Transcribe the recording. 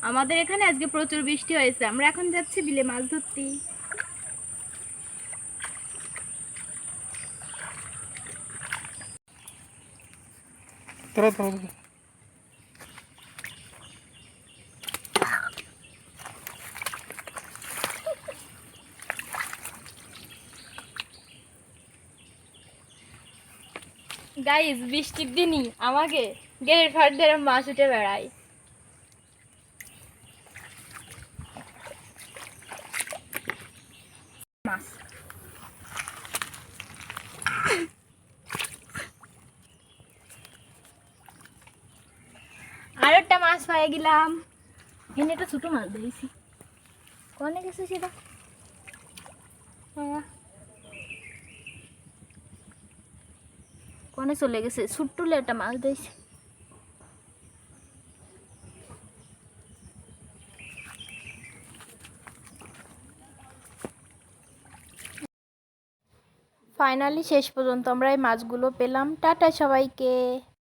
আমাদের এখানে আজকে প্রচুর বৃষ্টি হয়েছে, আমরা এখন যাচ্ছি বিলে মাছ ধরতে। গাইস, বৃষ্টির দিনই আমাকে গেটের ফাট ধরে মাছ উঠে বেড়ায়। মাছ আর একটা মাছ পাই গেলাম। এখানে একটা ছোট মাছ দিয়েছি, কনে গেছে সেটা? কনে চলে গেছে? ছোট্টলে একটা মাছ দিয়েছি। ফাইনালি শেষ পর্যন্ত আমরা এই মাছগুলো পেলাম। টাটা সবাইকে।